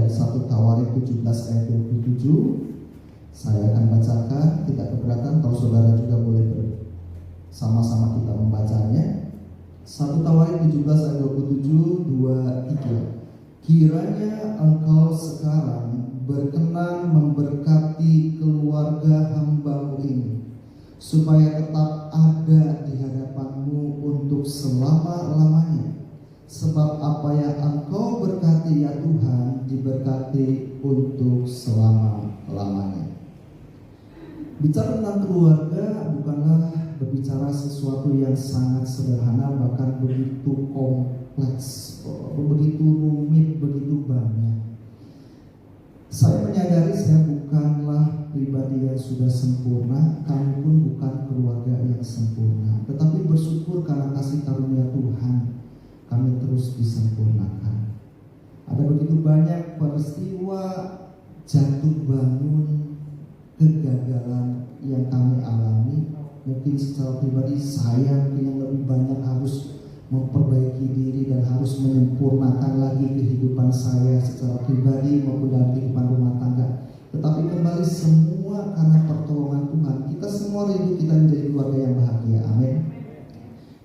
dari 1 Tawarik 17 ayat 27. Saya akan bacakan, tidak keberatan kalau saudara juga boleh bersama-sama kita membacanya. 1 Tawarik 17 ayat 27, 2, 3. Kiranya engkau sekarang berkenan memberkati keluarga hamba-Mu ini, supaya tetap ada di hadapan-Mu untuk selama-lamanya. Sebab apa yang engkau berkati ya Tuhan, diberkati untuk selama-lamanya. Bicara tentang keluarga bukanlah berbicara sesuatu yang sangat sederhana, bahkan begitu kompleks, begitu rumit, begitu banyak. Saya menyadari saya bukanlah pribadi yang sudah sempurna, kami pun bukan keluarga yang sempurna. Tetapi bersyukur karena kasih karunia Tuhan, kami terus disempurnakan. Ada begitu banyak peristiwa jatuh bangun, kegagalan yang kami alami. Mungkin secara pribadi saya yang lebih banyak harus memperbaiki diri dan harus menyempurnakan lagi kehidupan saya secara pribadi maupun dalam kehidupan rumah tangga. Tetapi kembali semua karena pertolongan Tuhan. Kita semua rindu kita menjadi keluarga yang bahagia. Amin.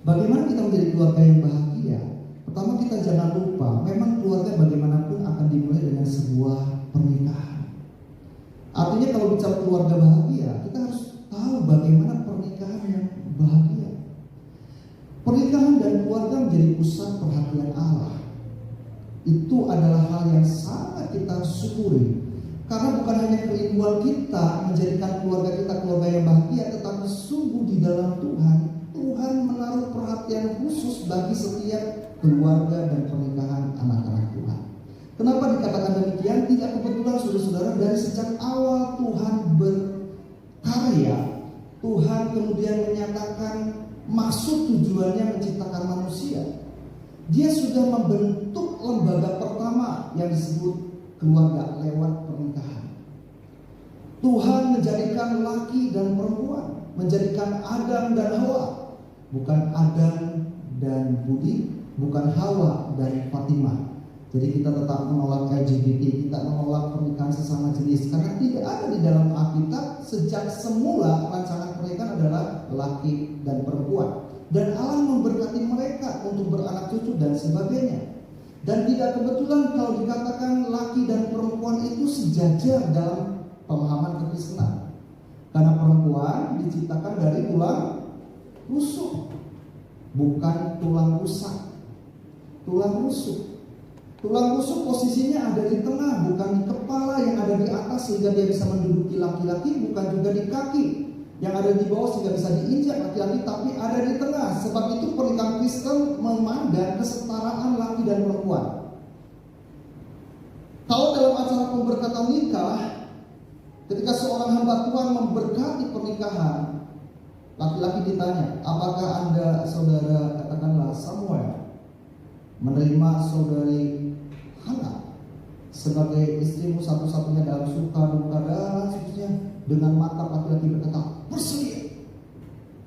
Bagaimana kita menjadi keluarga yang bahagia? Pertama, kita jangan lupa, memang keluarga bagaimanapun akan dimulai dengan sebuah pernikahan. Artinya kalau bicara keluarga bahagia, kita harus tahu bagaimana pernikahan yang bahagia. Pernikahan dan keluarga menjadi pusat perhatian Allah. Itu adalah hal yang sangat kita syukuri. Karena bukan hanya kerinduan kita menjadikan keluarga kita keluarga yang bahagia, tetapi sungguh di dalam Tuhan menaruh perhatian khusus bagi setiap keluarga dan pernikahan anak-anak Tuhan. Kenapa dikatakan demikian? Tidak kebetulan saudara-saudara, dari sejak awal Tuhan berkarya, Tuhan kemudian menyatakan maksud tujuannya menciptakan manusia. Dia sudah membentuk lembaga pertama yang disebut keluarga lewat pernikahan. Tuhan menjadikan laki dan perempuan, menjadikan Adam dan Hawa, bukan Adam dan Budi, bukan Hawa dan Fatimah. Jadi kita tetap menolak LGBT, kita menolak pernikahan sesama jenis, karena tidak ada di dalam Alkitab. Sejak semula rancangan pernikahan adalah laki dan perempuan, dan Allah memberkati mereka untuk beranak cucu dan sebagainya. Dan tidak kebetulan kalau dikatakan laki dan perempuan itu sejajar dalam pemahaman kekristenan, karena perempuan diciptakan dari tulang rusuk, bukan tulang rusak. Tulang rusuk. Tulang rusuk posisinya ada di tengah, bukan di kepala yang ada di atas sehingga dia bisa menduduki laki-laki, bukan juga di kaki yang ada di bawah sehingga bisa diinjak laki-laki, tapi ada di tengah. Sebab itu pernikahan Kristen memandang kesetaraan laki dan perempuan. Kalau dalam acara pemberkatan nikah, ketika seorang hamba Tuhan memberkati pernikahan, laki-laki ditanya, apakah Anda, saudara katakanlah Samuel, menerima saudari Hana sebagai istrimu satu-satunya dalam suka duka dan seterusnya? Dengan mata laki-laki berkata, bersedia.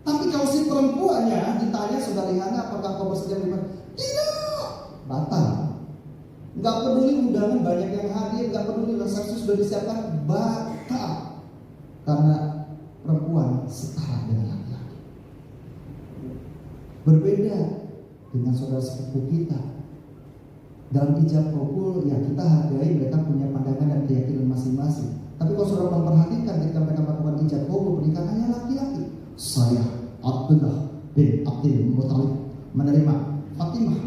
Tapi kalau si perempuannya ditanya, saudari Hana, apakah kau bersedia menerima? Tidak, batal. Gak peduli undangan banyak yang hadir, gak peduli resepsi sudah disiapkan, batal. Karena perempuan setara dengan laki-laki. Berbeda dengan saudara sepupu kita. Dalam ijab kabul, ya kita hargai mereka punya pandangan dan keyakinan masing-masing. Tapi kalau saudara memperhatikan ketika mereka melakukan ijab kabul, pernikahannya laki-laki. Saya Abdullah bin Abdul Muttalib menerima Fatimah,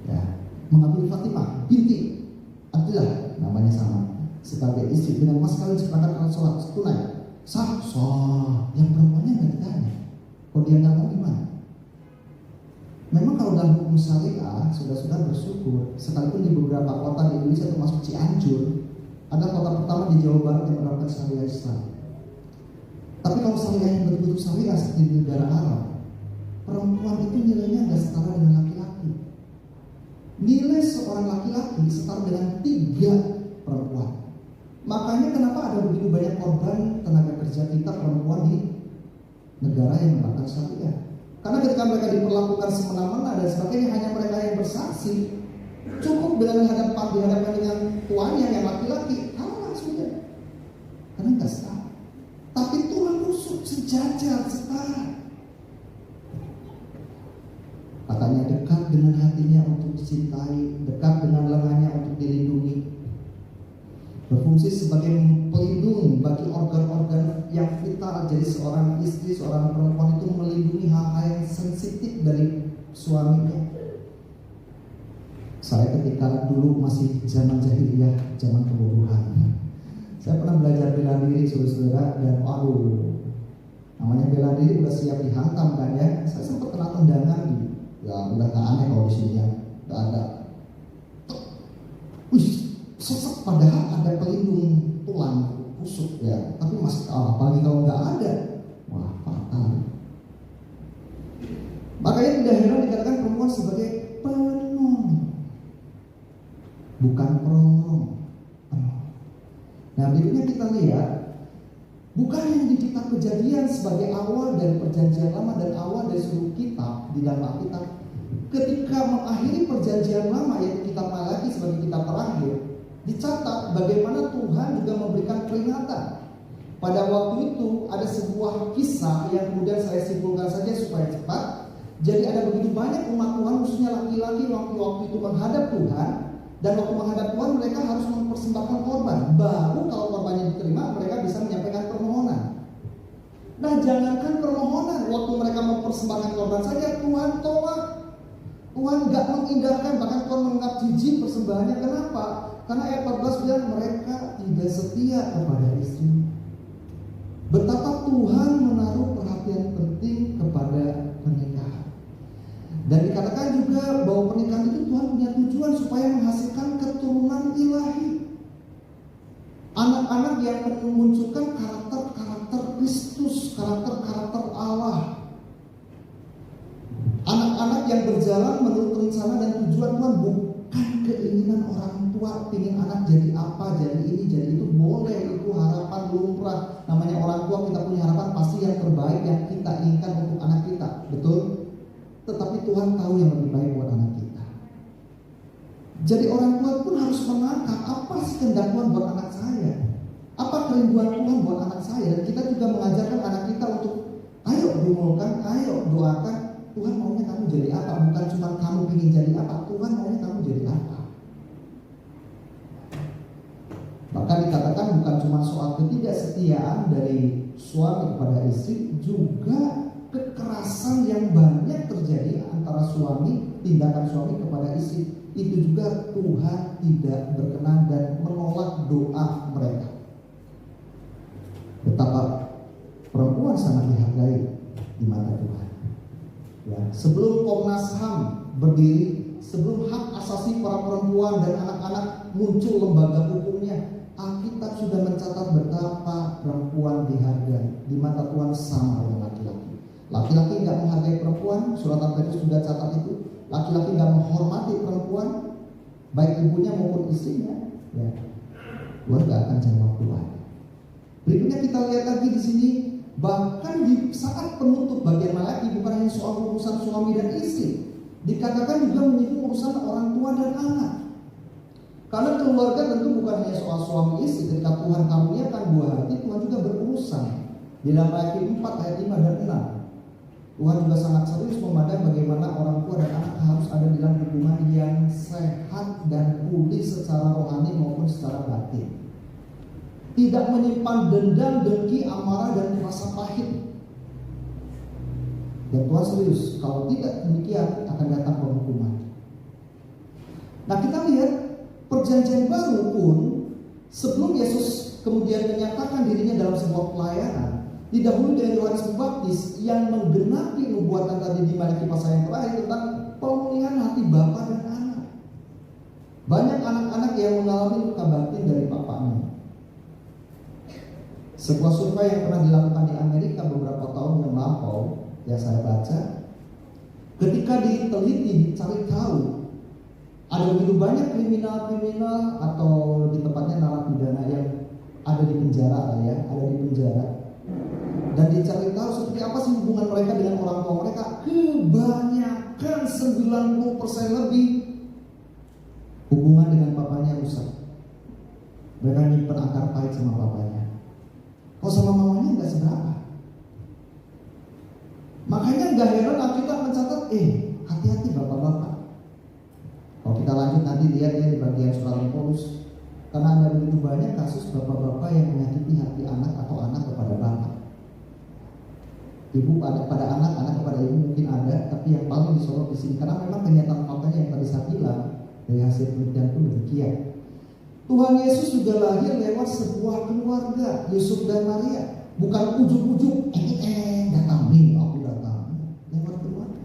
ya, mengambil Fatimah binti Abdullah, namanya sama, sebagai istri dengan mas kawin sepakat alat sholat tunai. Sah. Yang perempuannya nggak ditanya. Kalau dia nggak mau gimana? Memang kalau dalam hukum syariah, sudah bersyukur, sekalipun di beberapa kota di Indonesia termasuk Cianjur, ada kota pertama di Jawa Barat yang menerapkan syariah Islam. Tapi kalau syariah yang betul-betul syariah seperti di negara Arab, perempuan itu nilainya nggak setara dengan laki-laki. Nilai seorang laki-laki setara dengan 3 perempuan. Makanya kenapa ada begitu banyak korban tenaga kerja kita perempuan di negara yang menerapkan syariah. Karena ketika mereka diperlakukan semena-mena dan sebagainya, hanya mereka yang bersaksi. Cukup dengan dihadapkan dengan tuannya yang laki-laki, kalah sudah. Karena nggak setara. Tapi Tuhan rusuk sejajar, setara. Katanya dekat dengan hatinya untuk dicintai, dekat dengan lengannya untuk dilindungi. Berfungsi sebagai pelindung bagi organ-organ yang vital. Jadi seorang istri, seorang perempuan itu melindungi hal-hal yang sensitif dari suaminya. Saya ketika dulu masih zaman jahiliyah, zaman kebodohan, saya pernah belajar bela diri, saudara-saudara, dan namanya bela diri udah siap dihantam kan ya. Saya sempat kena tendangan, ya udah gak aneh kalau di sini ya, gak ada. Sesek, padahal ada pelindung tulang rusuk ya, tapi masih kalah. Apalagi kalau nggak ada, wah fatal. Makanya tidak heran dikatakan perempuan sebagai penolong, bukan penolong. Nah berikutnya kita lihat, bukan yang di kitab Kejadian sebagai awal dari perjanjian lama dan awal dari seluruh kitab di dalam Alkitab. Ketika mengakhiri perjanjian lama, yaitu kitab Malaki sebagai kitab terakhir, dicatat bagaimana Tuhan juga memberikan peringatan. Pada waktu itu ada sebuah kisah yang kemudian saya simpulkan saja supaya cepat. Jadi ada begitu banyak umat Tuhan, khususnya laki-laki, waktu itu menghadap Tuhan. Dan waktu menghadap Tuhan mereka harus mempersembahkan korban. Baru kalau korbannya diterima mereka bisa menyampaikan permohonan. Nah jangankan permohonan, waktu mereka mempersembahkan korban saja Tuhan tolak. Tuhan gak mengindahkan, bahkan Tuhan menganggap jijik persembahannya. Kenapa? Karena ayat 14 bilang mereka tidak setia kepada istri. Betapa Tuhan menaruh perhatian penting kepada pernikahan. Dan dikatakan juga bahwa pernikahan itu Tuhan punya tujuan supaya menghasilkan keturunan ilahi. Anak-anak yang memunculkan karakter-karakter Kristus, karakter-karakter Allah. Anak-anak yang berjalan menurut rencana dan tujuan Tuhan, bukan keinginan orang tua pingin anak jadi apa, jadi ini, jadi itu. Boleh, itu harapan lumrah. Namanya orang tua, kita punya harapan pasti yang terbaik yang kita inginkan untuk anak kita, betul? Tetapi Tuhan tahu yang lebih baik buat anak kita. Jadi orang tua pun harus menangkap apa sih kehendak Tuhan buat anak saya, apa kerinduan Tuhan buat anak saya. Dan kita juga mengajarkan anak kita untuk ayo dimulkan, ayo doakan. Tuhan maunya kamu jadi apa, bukan cuma kamu ingin jadi apa. Tuhan maunya kamu jadi apa. Bahkan dikatakan bukan cuma soal ketidaksetiaan dari suami kepada istri, juga kekerasan yang banyak terjadi antara suami, tindakan suami kepada istri. Itu juga Tuhan tidak berkenan dan menolak doa mereka. Betapa perempuan sangat dihargai di mata Tuhan. Ya, sebelum Komnas HAM berdiri, sebelum hak asasi para perempuan dan anak-anak muncul lembaga hukumnya, Alkitab sudah mencatat betapa perempuan dihargai di mata Tuhan sama dengan laki-laki. Laki-laki nggak menghargai perempuan, surat Al-Qadis sudah catat itu. Laki-laki nggak menghormati perempuan, baik ibunya maupun istrinya. Ya, Tuhan nggak akan jawab Tuhan. Berikutnya kita lihat lagi di sini. Bahkan di saat penutup bagian Malaki bukan hanya soal urusan suami dan istri, dikatakan juga menyinggung urusan orang tua dan anak. Karena keluarga tentu bukan hanya soal suami istri. Ketika Tuhan karuniakan buah hati, Tuhan juga berurusan. Di dalam Malaki 4 ayat 5 dan 6, Tuhan juga sangat serius memandang bagaimana orang tua dan anak harus ada di dalam hubungan yang sehat dan pulih secara rohani maupun secara batin. Tidak menyimpan dendam, dengki, amarah, dan rasa pahit. Dan Tuhan serius, kalau tidak demikian akan datang penghukuman. Nah kita lihat perjanjian baru pun, sebelum Yesus kemudian menyatakan dirinya dalam sebuah pelayanan, didahului dengan Yohanes Pembaptis yang menggenapi nubuatan tadi di Malaki pasal yang terakhir tentang pemulihan hati bapa dan anak. Banyak anak-anak yang mengalami luka batin dari bapaknya. Sebuah survei yang pernah dilakukan di Amerika beberapa tahun yang lampau, yang saya baca, ketika diteliti, dicari tahu, ada begitu banyak kriminal-kriminal atau lebih tepatnya narapidana yang ada di penjara ya, ada di penjara. Dan dicari tahu seperti apa sih hubungan mereka dengan orang tua mereka. Kebanyakan 90% lebih berangkar pahit sama bapaknya. Kalau sama mamanya nggak seberapa. Makanya nggak heran Alkitab mencatat, hati-hati bapak-bapak. Kalau kita lanjut nanti lihat ya di bagian surat Paulus, karena ada begitu banyak kasus bapak-bapak yang menyakiti hati anak atau anak kepada bapak. Ibu pada anak, anak kepada ibu mungkin ada, tapi yang paling disorot di sini karena memang kenyataan faktanya yang tadi saya bilang dari hasil penelitian pun demikian. Tuhan Yesus juga lahir lewat sebuah keluarga, Yusuf dan Maria. Bukan ujuk-ujuk, datang nih, aku datang. Lewat keluarga.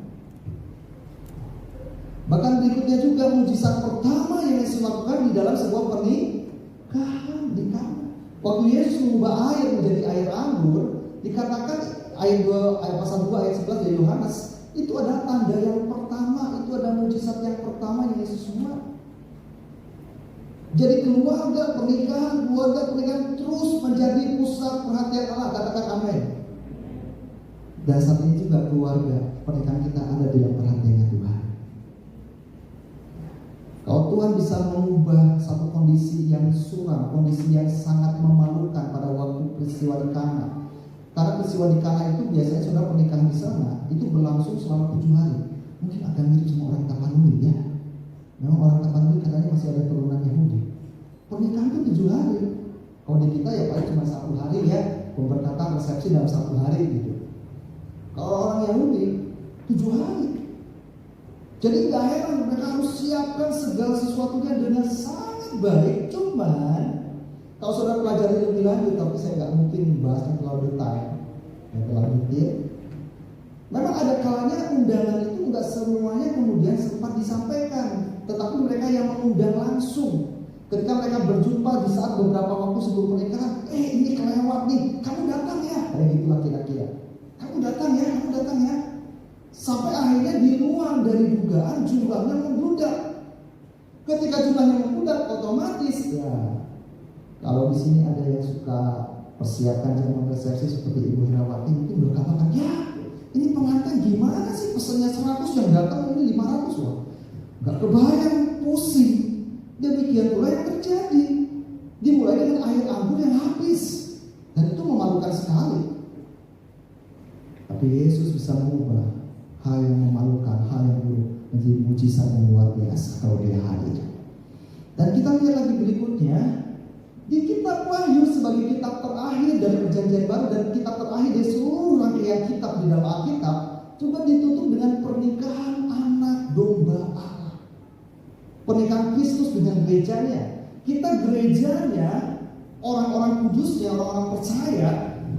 Bahkan berikutnya juga mujizat pertama yang Yesus lakukan di dalam sebuah pernikahan di Kana. Waktu Yesus mengubah air menjadi air anggur, dikatakan ayat pasal 2 ayat 11 dari Yohanes, itu adalah tanda yang pertama, itu adalah mujizat yang pertama yang Yesus buat. Jadi keluarga pernikahan terus menjadi pusat perhatian Allah. Katakan amin. Dan saat ini juga keluarga pernikahan kita ada dalam perhatiannya Tuhan. Kalau Tuhan bisa mengubah satu kondisi yang suram, kondisi yang sangat memalukan pada waktu peristiwa di Kana. Karena peristiwa di Kana itu biasanya saudara pernikahan di sana itu berlangsung selama 7 hari. Mungkin agak mirip sama orang Tapanuli ya. Memang orang Tapanuli katanya masih ada turunan Yahudi. Pernikahan itu 7 hari. Kalau di kita ya paling cuma 1 hari ya, pemberkatan resepsi dalam 1 hari gitu. Kalau orang Yahudi 7 hari. Jadi gak heran mereka harus siapkan segala sesuatunya dengan sangat baik. Cuman kalau saudara pelajari lebih lanjut, tapi saya nggak mungkin bahasnya terlalu detail, terlalu detail. Memang ada kalanya undangan itu nggak semuanya kemudian sempat disampaikan, tetapi mereka yang mengundang langsung. Ketika mereka berjumpa di saat beberapa waktu sebelum pernikahan, ini kelewat nih, kamu datang ya, kayak gitulah kira-kira. Kamu datang ya. Sampai akhirnya di luar dari dugaan jumlahnya membludak. Ketika jumlahnya membludak, otomatis ya. Kalau di sini ada yang suka persiapkan jamuan resepsi seperti Ibu Herawati, mungkin berkatakan, ya ini pengantin gimana sih pesannya 100 yang datang ini 500 loh. Gak kebayang, pusing. Demikian pula yang terjadi. Dimulai dengan air anggur yang habis. Dan itu memalukan sekali. Tapi Yesus bisa mengubah hal yang memalukan, hal yang buruk menjadi mujizat yang luar biasa kalau dia hadir. Dan kita lihat lagi berikutnya. Di kitab Wahyu sebagai kitab terakhir dari perjanjian baru dan kitab terakhir dari seluruh rangkaian kitab di dalam Alkitab, coba ditutup dengan pernikahan anak domba Allah. Pernikahan Kristus dengan gerejanya. Kita gerejanya, orang-orang kudusnya, orang-orang percaya,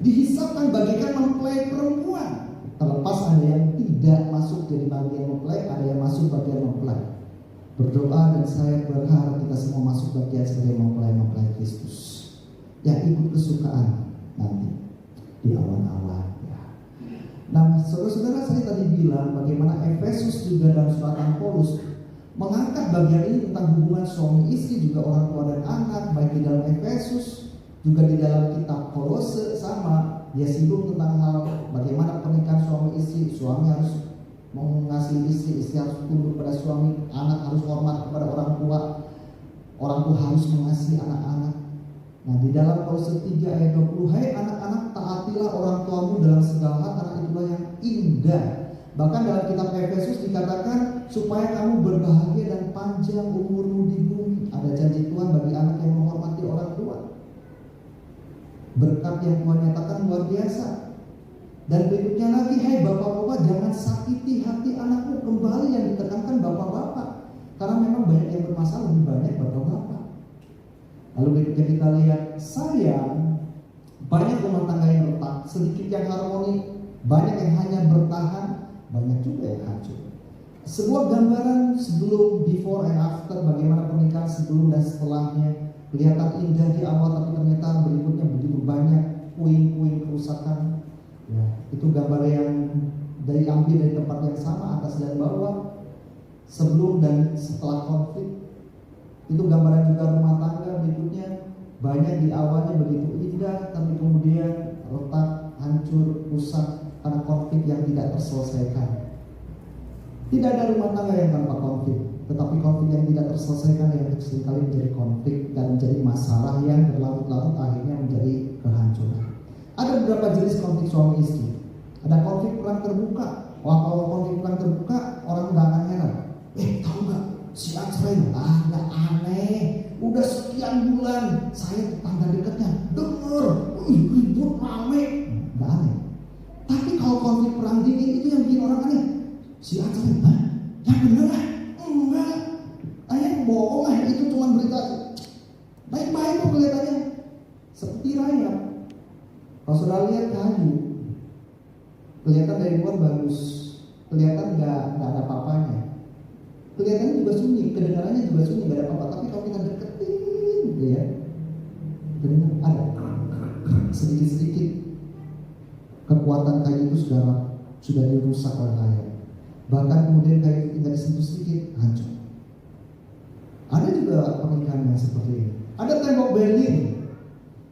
dihisapkan bagaikan mempelai perempuan. Terlepas ada yang tidak masuk jadi bagian mempelai, ada yang masuk bagian mempelai. Berdoa dan saya berharap kita semua masuk bagian sebagai mempelai Kristus yang ikut kesukaan nanti di awan-awan ya. Nah saudara-saudara, saya tadi bilang bagaimana Efesus juga dalam suratan Paulus mengangkat bagian ini tentang hubungan suami istri, juga orang tua dan anak, baik di dalam Efesus juga di dalam kitab Kolose sama. Dia singgung tentang hal bagaimana pernikahan suami istri, suami harus mengasihi istri, istri harus tunduk pada suami, anak harus hormat kepada orang tua harus mengasihi anak-anak. Nah di dalam Kolose 3 ayat 20, hai anak-anak taatilah orang tuamu dalam segala hal karena itulah yang indah. Bahkan dalam kitab Efesus dikatakan supaya kamu berbahagia dan panjang umurmu di bumi. Ada janji Tuhan bagi anak yang menghormati orang tua. Berkat yang Tuhan nyatakan luar biasa. Dan berikutnya lagi, hai bapak-bapak jangan sakiti hati anakmu. Kembali yang ditekankan bapak-bapak, karena memang banyak yang bermasalah, lebih banyak bapak-bapak. Lalu berikutnya kita lihat, sayang, banyak rumah tangga yang retak, sedikit yang harmoni, banyak yang hanya bertahan, banyak juga yang hancur. Sebuah gambaran sebelum, before and after, bagaimana pernikahan sebelum dan setelahnya. Kelihatan indah di awal, tapi ternyata berikutnya begitu banyak puing-puing kerusakan. Ya, itu gambar yang diambil dari tempat yang sama, atas dan bawah, sebelum dan setelah konflik. Itu gambaran juga rumah tangga berikutnya, banyak di awalnya begitu indah, tapi kemudian retak, hancur, rusak karena konflik yang tidak terselesaikan. Tidak ada rumah tangga yang tanpa konflik, Tetapi konflik yang tidak terselesaikan yang seringkali menjadi konflik dan menjadi masalah yang berlarut-larut akhirnya menjadi kehancuran. Ada beberapa jenis konflik suami istri. Ada konflik perang terbuka. Wah, kalau konflik perang terbuka orang nggak akan heran. Tahu nggak si Acrey? Nggak aneh. Udah sekian bulan saya tetangga dekatnya denger ribut rame, nggak aneh. Tapi kalau konflik perang dingin itu yang bikin orang aneh. Si Acrey, yang bener lah? Enggak. Bohong lah, itu cuma berita. Baik-baik kok kelihatannya. Seperti rayap. Kalau saudara lihat kayu, kelihatan dari luar bagus, kelihatan nggak ada apa-apanya, kelihatannya juga sunyi, kedengarannya juga sunyi, nggak ada apa-apa. Tapi kalau kita deketin, gitu ya, benar ada sedikit-sedikit kekuatan kayu itu sudah dirusak oleh rayap. Bahkan kemudian kayu itu tinggal disentuh sedikit, hancur. Ada juga pernikahan yang seperti ini. Ada tembok Berlin.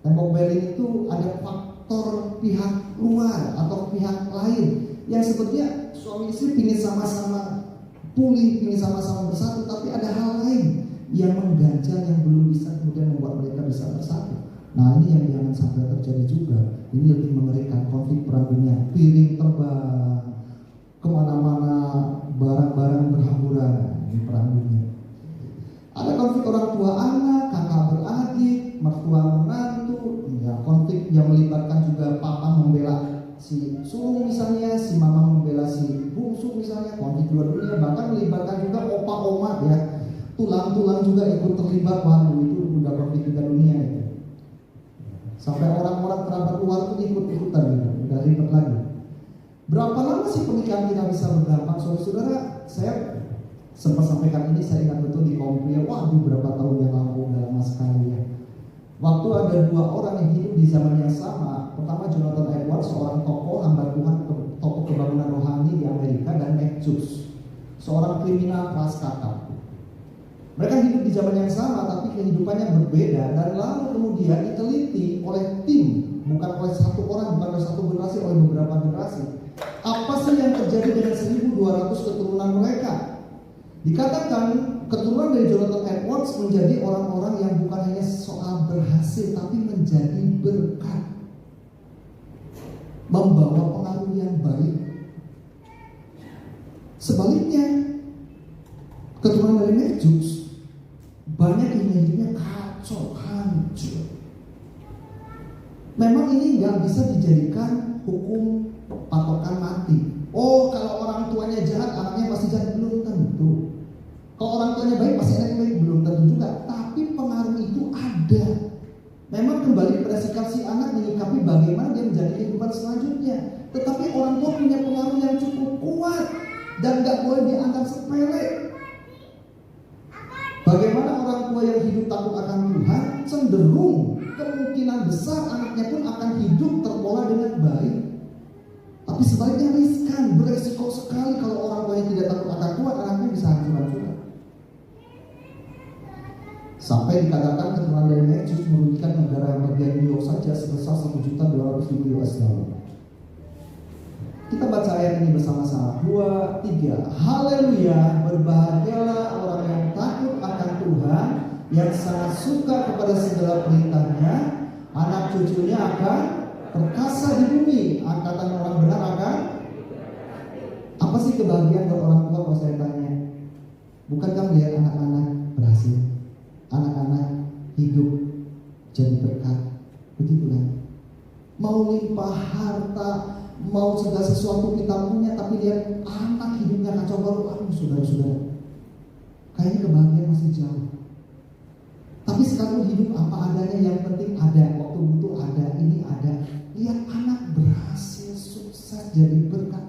Tembok Berlin itu ada faktor pihak luar atau pihak lain yang sepertinya suami istri ingin sama-sama pulih, ingin sama-sama bersatu, tapi ada hal lain yang mengganjal yang belum bisa kemudian membuat mereka bisa bersatu. Nah, ini yang jangan sampai terjadi juga. Ini lebih mengerikan, konflik perang dunia, piring terbang kemana-mana, barang-barang berhamburan, ini perang dunia. Ada konflik orang tua anak, kakak beradik, mertua menantu, ya, konflik yang melibatkan juga papa membela si sulung misalnya, si mama membela si bungsu misalnya, konflik dua-duanya, bahkan melibatkan juga opa oma ya, tulang-tulang juga ikut terlibat. Waduh, itu udah konflik tiga dunia itu. Sampai orang-orang kerabat luar itu ikut-ikutan gitu, udah ribet lagi. Berapa lama sih pernikahan kita bisa berdampak? Saudara-saudara, saya sempat sampaikan ini, saya ingat betul di kaum pria. Waduh, berapa tahun yang lalu, udah lama sekali ya. Waktu ada dua orang yang hidup di zaman yang sama. Pertama Jonathan Edwards, seorang tokoh hamba Tuhan, tokoh kebangunan rohani di Amerika, dan Mac Jones, seorang kriminal kelas kakap. Mereka hidup di zaman yang sama, tapi kehidupannya berbeda. Dan lalu kemudian diteliti oleh tim, bukan oleh satu orang, bukan oleh satu generasi, oleh beberapa generasi. Apa sih yang terjadi dengan 1.200 keturunan mereka? Dikatakan keturunan dari Jonathan Edwards menjadi orang-orang yang bukan hanya soal berhasil, tapi menjadi berkat, membawa pengaruh yang baik. Sebaliknya, keturunan dari Mac Jones banyak yang hidupnya kacau, hancur. Memang ini nggak bisa dijadikan hukum patokan mati. Oh, kalau orang tuanya jahat, anaknya pasti jahat, belum tentu. Kalau orang tuanya baik, pasti anaknya baik, belum tentu juga. Tapi pengaruh itu ada. Memang kembali pada sikap si anak menyikapi bagaimana dia menjalani kehidupan selanjutnya. Tetapi orang tua punya pengaruh yang cukup kuat dan nggak boleh dianggap sepele. Bagaimana orang tua yang hidup takut akan Tuhan, cenderung kemungkinan besar anaknya pun akan hidup terpola dengan baik. Tapi sebaliknya riskan, beresiko sekali kalau orang tua yang tidak takut akan Tuhan, anaknya bisa hancur-hancuran. Sampai dikatakan keturunan dari Mac Jones merugikan negara yang bagian New York saja sebesar $1.200.000. Kita baca ayat ini bersama-sama. 2, 3. Haleluya, berbahagialah orang yang takut akan Tuhan, yang sangat suka kepada segala perintahnya. Anak cucunya akan perkasa di bumi. Angkatan orang benar akan. Apa sih kebahagiaan buat orang tua kalau saya tanya? Bukankah melihat anak-anak berhasil, anak-anak hidup jadi berkat? Begitulah. Mau limpah harta, mau segala sesuatu kita punya, tapi lihat anak hidupnya kacau balau. Aduh, saudara-saudara, kayaknya kebahagiaan masih jauh. Tapi sekarang hidup apa adanya, yang penting ada, waktu butuh ada, ini ada. Lihat anak berhasil, sukses, jadi berkat.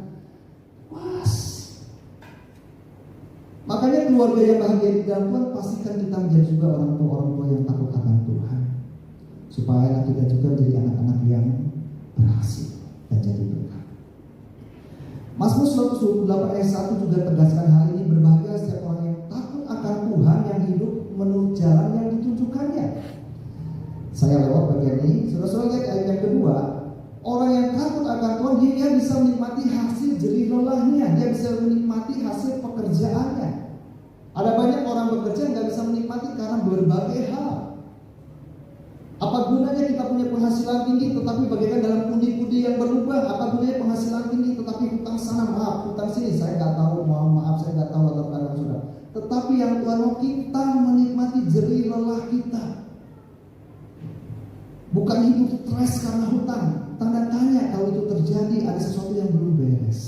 Was. Makanya keluarga yang bahagia di dalam Tuhan, pastikan kita menjadi juga orang tua yang takut akan Tuhan, supaya anak kita juga menjadi anak-anak yang berhasil dan jadi berkat. Mazmur 128 ayat 1 juga tegaskan hal ini. Berbahagia setiap orang yang takut akan Tuhan, yang hidup menurut jalan yang ditunjukkannya. Saya lewat bagian ini. Saudara-saudara lihat ayat yang kedua. Orang yang takut akan Tuhan, dia bisa menikmati hasil jerih lelahnya, dia bisa menikmati hasil pekerjaannya. Ada banyak orang bekerja yang gak bisa menikmati karena berbagai hal. Apa gunanya kita punya penghasilan tinggi tetapi bagaikan dalam pundi-pundi yang berubah? Apa gunanya penghasilan tinggi tetapi hutang sana, maaf, hutang sini, saya gak tahu, mohon maaf, saya gak tahu latar belakang saudara. Tetapi yang Tuhan mau kita menikmati jerih lelah kita. Bukan hidup stres karena hutang. Tanda tanya kalau itu terjadi, ada sesuatu yang belum beres.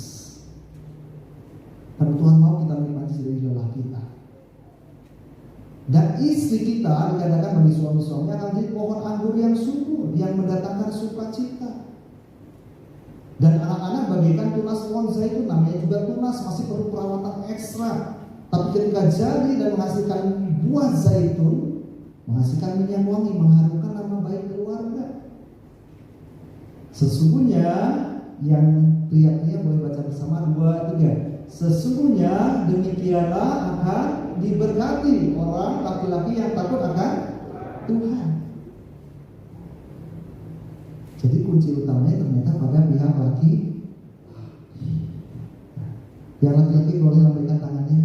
Karena Tuhan mau kita menikmati jerih lelah kita. Dan istri kita dikatakan bagi suami-suami akan jadi pohon anggur yang subur, yang mendatangkan sukacita. Dan anak-anak bagaikan tunas pohon zaitun, namanya juga tunas, masih perlu perawatan ekstra. Tapi ketika jadi dan menghasilkan buah zaitun, menghasilkan minyak wangi, mengharumkan nama baik keluarga. Sesungguhnya, yang pria-pria boleh baca bersama 2, 3. Sesungguhnya demikianlah akan diberkati orang laki-laki yang takut akan Tuhan. Jadi kunci utamanya ternyata pada pihak laki. Yang laki-laki boleh lambaikan tangannya.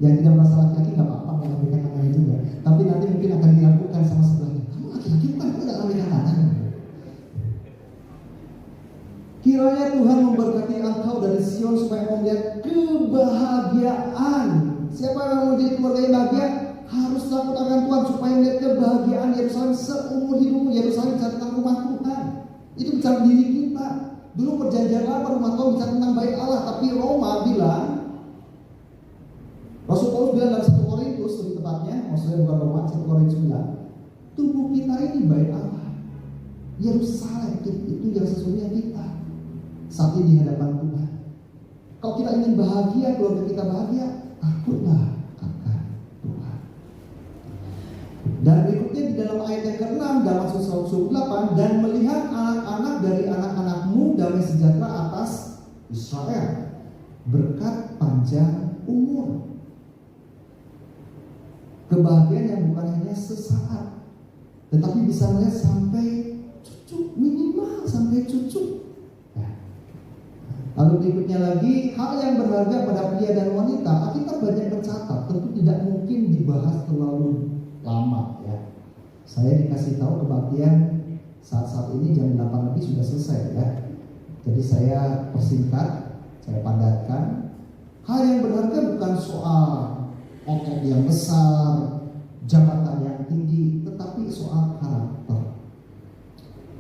Yang tidak merasa laki-laki nggak apa-apa, boleh lambaikan tangannya juga. Tapi nanti mungkin akan dilakukan sama sebelahnya. Kamu laki-laki bukan, kamu nggak lambaikan tangan. Kiranya Tuhan memberkati engkau dari Sion supaya engkau melihat kebahagiaan. Siapa yang mau jadi keluarga yang bahagia harus takut akan Tuhan supaya melihat kebahagiaan Yerusalem seumur hidupmu. Yerusalem bicara tentang rumah Tuhan. Itu bicara diri kita. Dulu perjanjian lama rumah Tuhan bicara tentang bait Allah, tapi Roma bilang, Rasul Paulus bilang dalam 1 Korintus lebih tepatnya, maksudnya bukan Roma, 1 Korintus bilang, tubuh kita ini bait Allah. Yerusalem itu yang sesungguhnya kita saat ini di hadapan Tuhan. Kalau kita ingin bahagia, keluarga kita bahagia, takutlah akan Tuhan. Dan berikutnya di dalam ayat yang ke-6 dalam Mazmur 108, dan melihat anak-anak dari anak-anakmu damai sejahtera atas Israel, berkat panjang umur. Kebahagiaan yang bukan hanya sesaat, tetapi bisa melihat sampai cucu, minimal sampai cucu. Lalu berikutnya lagi, hal yang berharga pada pria dan wanita, kita banyak mencatat, tentu tidak mungkin dibahas terlalu lama ya. Saya dikasih tahu kebaktian saat ini jam 8 lebih sudah selesai ya. Jadi saya persingkat, saya padatkan. Hal yang berharga bukan soal otot yang besar, jabatan yang tinggi, tetapi soal karakter.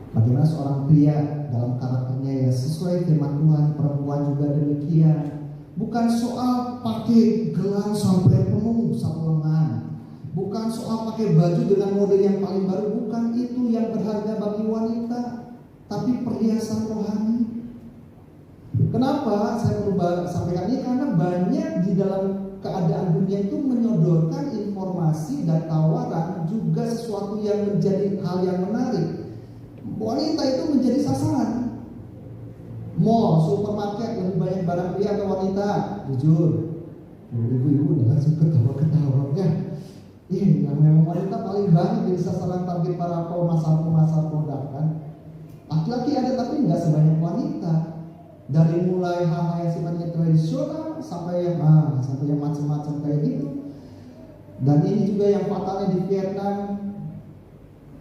Bagaimana seorang pria dalam karakternya yang sesuai firman Tuhan, perempuan juga demikian. Bukan soal pakai gelang sampai penuh satu lengan, bukan soal pakai baju dengan model yang paling baru, bukan itu yang berharga bagi wanita, tapi perhiasan rohani. Kenapa saya perlu sampaikan ini? Karena banyak di dalam keadaan dunia itu menyodorkan informasi dan tawaran juga sesuatu yang menjadi hal yang menarik. Wanita itu menjadi sasaran. Mall, supermarket lebih banyak barang pria atau wanita? Jujur, ibu-ibu langsung ketawa-ketawa kan? Yang memang wanita paling banyak jadi sasaran target para pemasar produk kan? Laki-laki ada tapi nggak sebanyak wanita. Dari mulai hal-hal yang sifatnya tradisional sampai yang macam-macam kayak gitu. Dan ini juga yang fatalnya di Vietnam.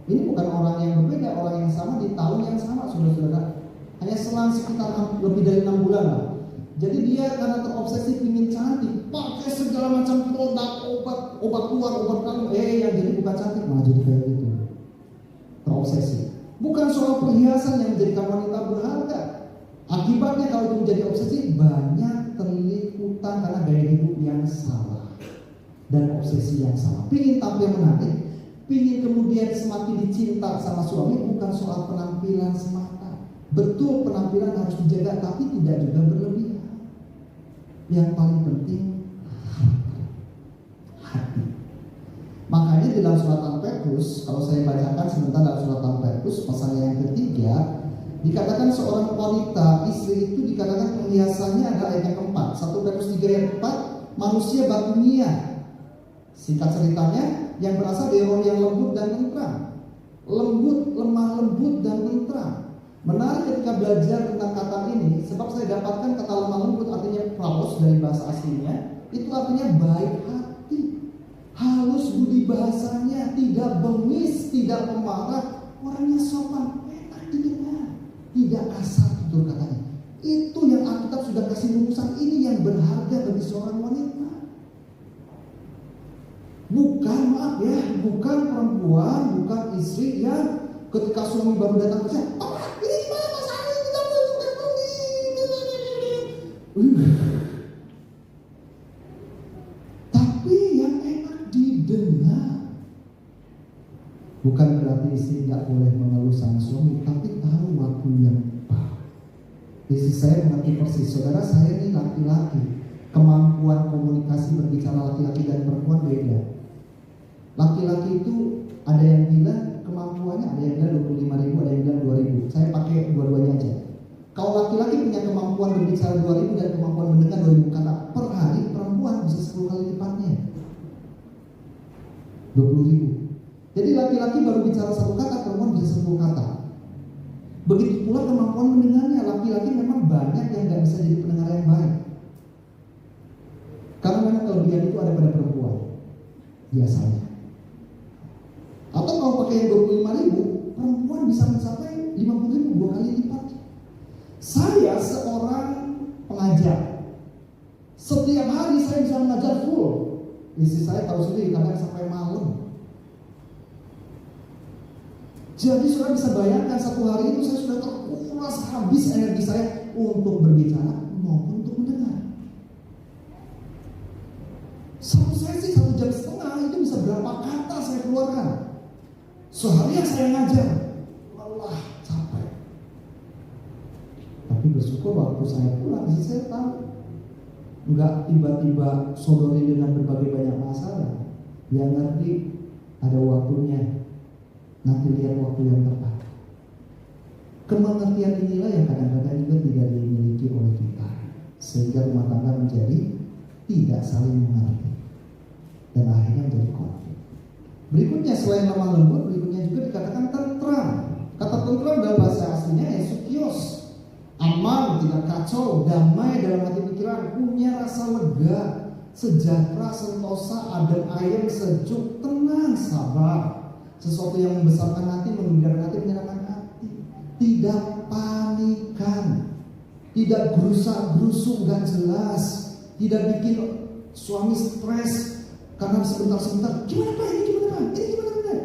Ini bukan orang yang berbeda, orang yang sama di tahun yang sama, saudara-saudara. Hanya selang sekitar lebih dari 6 bulan lah. Jadi dia karena terobsesi ingin cantik, pakai segala macam produk, obat keluar, obat kamu, yang jadi bukan cantik, malah jadi kayak gitu. Terobsesi. Bukan soal perhiasan yang menjadikan wanita berharga. Akibatnya kalau itu menjadi obsesi, banyak terlilit utang karena gaya hidup yang salah dan obsesi yang salah. Pingin tampil menarik, pingin kemudian semakin dicinta sama suami, bukan soal penampilan semata. Betul penampilan harus dijaga, tapi tidak juga berlebihan. Yang paling penting hati. Makanya di dalam surat Al-Petrus, kalau saya bacakan sebentar dalam surat Al-Petrus pasal yang ketiga, dikatakan seorang wanita, istri itu dikatakan perhiasannya adalah ayat yang keempat. 1 Petrus 3 ayat 4, manusia batunia. Singkat ceritanya, yang berasal dari roh yang lembut dan tentram. Lembut, lemah lembut dan tentram. Menarik ketika belajar tentang kata ini, sebab saya dapatkan kata lemah lembut artinya praus dari bahasa aslinya, Itu artinya baik hati, halus budi bahasanya, tidak bengis, tidak pemarah, orangnya sopan, enak didengar, tidak kasar tutur katanya. Itu yang Alkitab sudah kasih rumusan, ini yang berharga bagi seorang wanita. Bukan, maaf ya, bukan perempuan, bukan istri yang ketika suami baru datang ke saya, "Oh, ini gimana masalahnya? Kita belum ketemu." Tapi yang enak didengar. Bukan berarti istri nggak boleh mengeluh sama suami, tapi tahu waktu yang tepat. Istri saya mengerti persis. Saudara, saya ini laki-laki, kemampuan komunikasi berbicara laki-laki dan perempuan beda. Laki-laki itu ada yang bilang kemampuannya, ada yang bilang 25.000, ada yang bilang 2.000. Saya pakai dua-duanya aja. Kalau laki-laki punya kemampuan berbicara 2.000 dan kemampuan mendengar 2.000 kata per hari, perempuan bisa 10 kali lipatnya, 20.000. Jadi laki-laki baru bicara 1 kata, perempuan bisa 10 kata. Begitu pula kemampuan mendengarnya, laki-laki memang banyak yang gak bisa jadi pendengar yang baik. Karena memang kelebihan itu ada pada perempuan biasanya. Atau kalau pakai yang 25.000, perempuan bisa mencapai 50.000, 2 kali lipat. Saya seorang pengajar, setiap hari saya bisa mengajar full. Istri saya tahu sendiri, kadang sampai malam. Jadi saudara bisa bayangkan, satu hari itu saya sudah terkuras habis energi saya untuk berbicara maupun untuk mendengar. Satu sesi 1,5 jam itu bisa berapa kata saya keluarkan. Seharian saya ngajar, lelah, capek. Tapi bersyukur waktu saya pulang, istri saya tahu, enggak tiba-tiba sodori dengan berbagai banyak masalah. Dia ngerti ada waktunya. Nanti lihat waktu yang tepat. Kemengertian inilah yang kadang-kadang juga tidak dimiliki oleh kita, sehingga rumah tangga menjadi tidak saling mengerti dan akhirnya menjadi konflik. Berikutnya, selain lemah lembut, berikutnya juga dikatakan tentram. Kata tentram dalam bahasa aslinya esukios, aman, tidak kacau, damai dalam hati pikiran, punya rasa lega, sejahtera, sentosa, adem ayem, sejuk, tenang, sabar. Sesuatu yang membesarkan hati, menggembirakan hati, menyenangkan hati. Tidak panikan, tidak gerusak-gerusuk gak jelas, tidak bikin suami stres karena sebentar-sebentar, gimana Pak ini, gimana Pak ini, gimana Pak.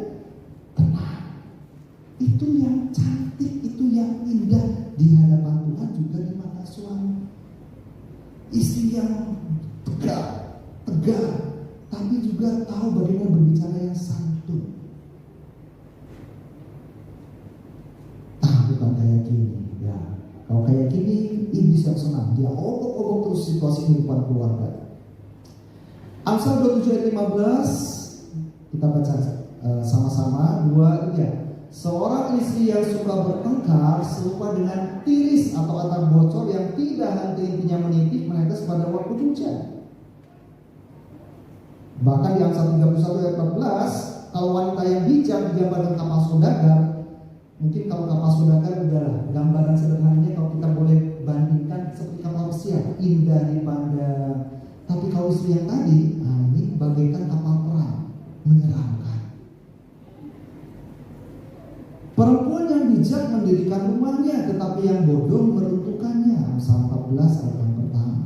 Tenang. Itu yang cantik, itu yang indah di hadapan Tuhan, juga di mata suami. Istri yang tegar, tapi juga tahu bagaimana berbicara yang santun. Bukan kayak gini, ya. Kalau kayak gini, iblis yang senang, dia ogok-ogok terus situasi kehidupan keluarga. Amsal 27 ayat 15, kita baca sama-sama, 2, 3. Seorang istri yang suka bertengkar serupa dengan tiris atau atap bocor yang tidak henti-hentinya menitip menetes pada waktu hujan. Bahkan di Amsal 31 ayat 14, kalau wanita yang bijak digambarkan kapal saudagar. Mungkin kalau kapal saudagar udahlah, gambaran sederhananya kalau kita boleh bandingkan seperti kapal pesiar, indah dipandang. Tapi kalau istri yang tadi, ini bagaikan kapal perang, menyeramkan. Perempuan yang bijak mendirikan rumahnya, tetapi yang bodoh meruntuhkannya. Amsal 14 ayat yang pertama.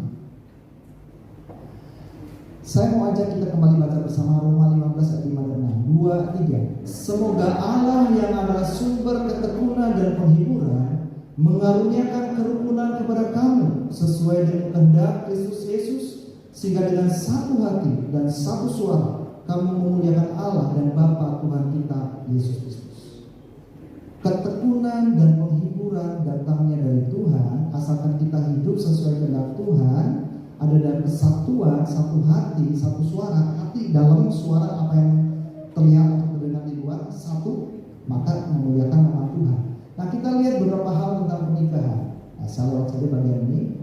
Saya mau ajak kita kembali baca bersama Roma 15 ayat 5 dan 6. 2, 3. Semoga Allah yang adalah sumber ketekunan dan penghiburan mengaruniakan kerukunan kepada kamu sesuai dengan kehendak Kristus Yesus, sehingga dengan satu hati dan satu suara kamu memuliakan Allah dan Bapa Tuhan kita Yesus Kristus. Ketekunan dan penghiburan datangnya dari Tuhan asalkan kita hidup sesuai kehendak Tuhan, ada dalam kesatuan, satu hati, satu suara. Hati dalam suara apa yang terlihat atau terdengar di luar, satu, maka memuliakan nama Tuhan. Nah, kita lihat beberapa hal tentang pernikahan. Nah, saya lewat saja bagian ini.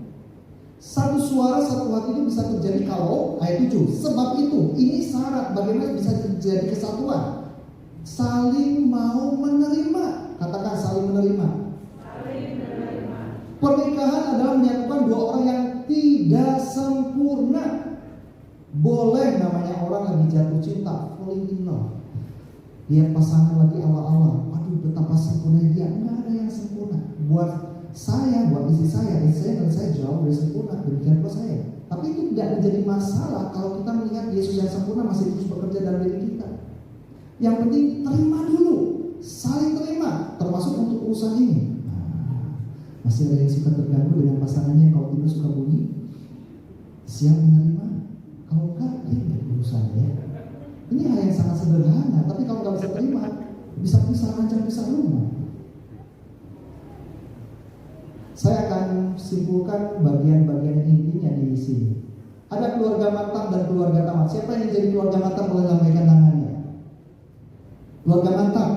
Satu suara, satu hati itu bisa terjadi kalau ayat 7. Sebab itu, ini syarat bagaimana bisa terjadi kesatuan. Saling mau menerima. Katakan saling menerima. Pernikahan adalah menyatukan dua orang yang tidak sempurna. Boleh namanya orang lagi jatuh cinta, falling in love. Lihat pasangan lagi awal-awal, aduh betapa sempurna dia. Enggak ada yang sempurna. Buat saya, buat istri saya dan saya jauh dari sempurna. Demikian pula saya. Tapi itu tidak menjadi masalah kalau kita melihat Yesus yang sempurna masih terus bekerja dalam diri kita. Yang penting terima dulu, saling terima, termasuk untuk urusan ini. Masih ada yang suka terganggu dengan pasangannya kalau tidur suka bunyi, siap menerima. Kalau enggak, ribet urusannya. Ini hal yang sangat sederhana, tapi kalau nggak bisa terima, bisa pisah ranjang, pisah rumah. Saya akan simpulkan bagian-bagian intinya di sini. Ada keluarga matang dan keluarga tamat. Siapa yang jadi keluarga matang boleh lambaikan tangannya. Keluarga matang.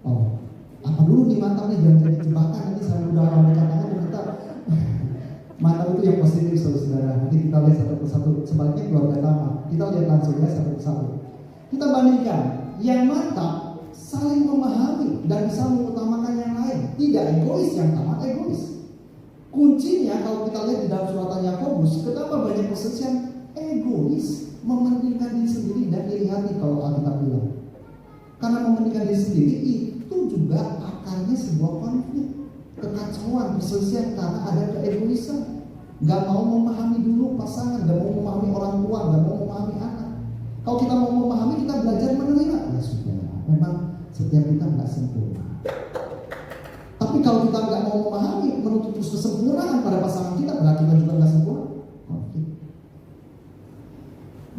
Oh, apa dulu nih matang nih, jangan jadi jebakan. Nanti saya udah lambaikan tangan ternyata matang itu yang positif, saudara. Nanti kita lihat satu persatu. Sebaliknya keluarga tamat. Kita lihat langsung ya satu persatu. Kita bandingkan. Yang matang saling memahami dan bisa mengutamakan yang lain. Tidak egois, yang tamat egois. Kuncinya kalau kita lihat di dalam suratan Yakobus, kenapa banyak perselisihan? Egois, mementingkan diri sendiri dan iri hati kalau Alkitab bilang. Karena mementingkan diri sendiri itu juga akarnya sebuah konflik, kekacauan, perselisihan karena ada keegoisan. Gak mau memahami dulu pasangan, gak mau memahami orang tua, gak mau memahami anak. Kalau kita mau memahami, kita belajar menerima. Ya sudah, memang setiap kita nggak sempurna. Tapi kalau kita nggak mau memahami, menuntut kesempurnaan pada pasangan kita, berarti kita juga nggak sempurna. Konflik.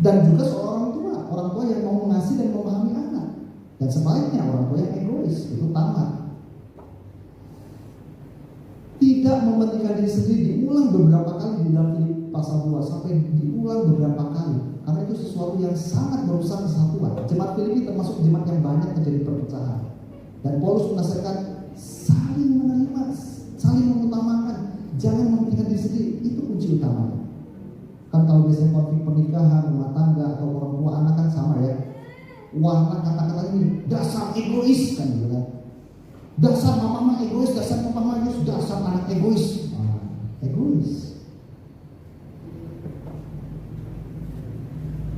Dan juga seorang orang tua yang mau mengasihi dan memahami anak. Dan sebaliknya orang tua yang egois, itu tamat. Tidak mementingkan diri sendiri, diulang beberapa kali di dalam Filipi pasal 2 sampai diulang beberapa kali. Karena itu sesuatu yang sangat merusak kesatuan. Jemaat Filipi termasuk jemaat yang banyak terjadi perpecahan. Dan Paulus menasihatkan saling menerima, saling mengutamakan, jangan mementingkan diri sendiri. Itu kunci utamanya. Kan kalau biasanya konflik pernikahan, rumah tangga atau orang tua anak kan sama ya. Warna kata-kata ini dasar egois kan gitu kan. Dasar mama egois, dasar papa egois, dasar anak egois. Egois.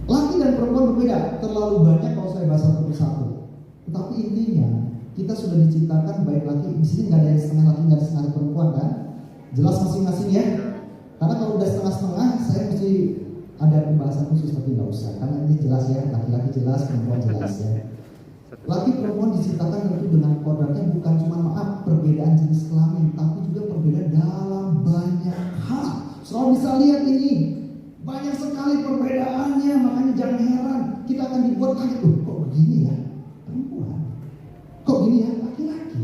Laki dan perempuan berbeda, terlalu banyak kalau saya bahas satu persatu. Tetapi intinya kita sudah diciptakan baik laki, di sini nggak ada yang setengah laki, nggak ada setengah perempuan kan? Jelas masing-masing ya. Karena kalau udah setengah-setengah, saya mesti ada pembahasan khusus, tapi nggak usah. Karena ini jelas ya, laki-laki jelas, perempuan jelas ya. Laki perempuan diciptakan tentu dengan kodratnya, bukan cuma perbedaan jenis kelamin, tapi juga perbedaan dalam banyak hal. Selalu bisa lihat ini, banyak sekali perbedaannya, makanya jangan heran kita akan dibuat kaget. Kok begini ya perempuan? Kok gini ya laki-laki?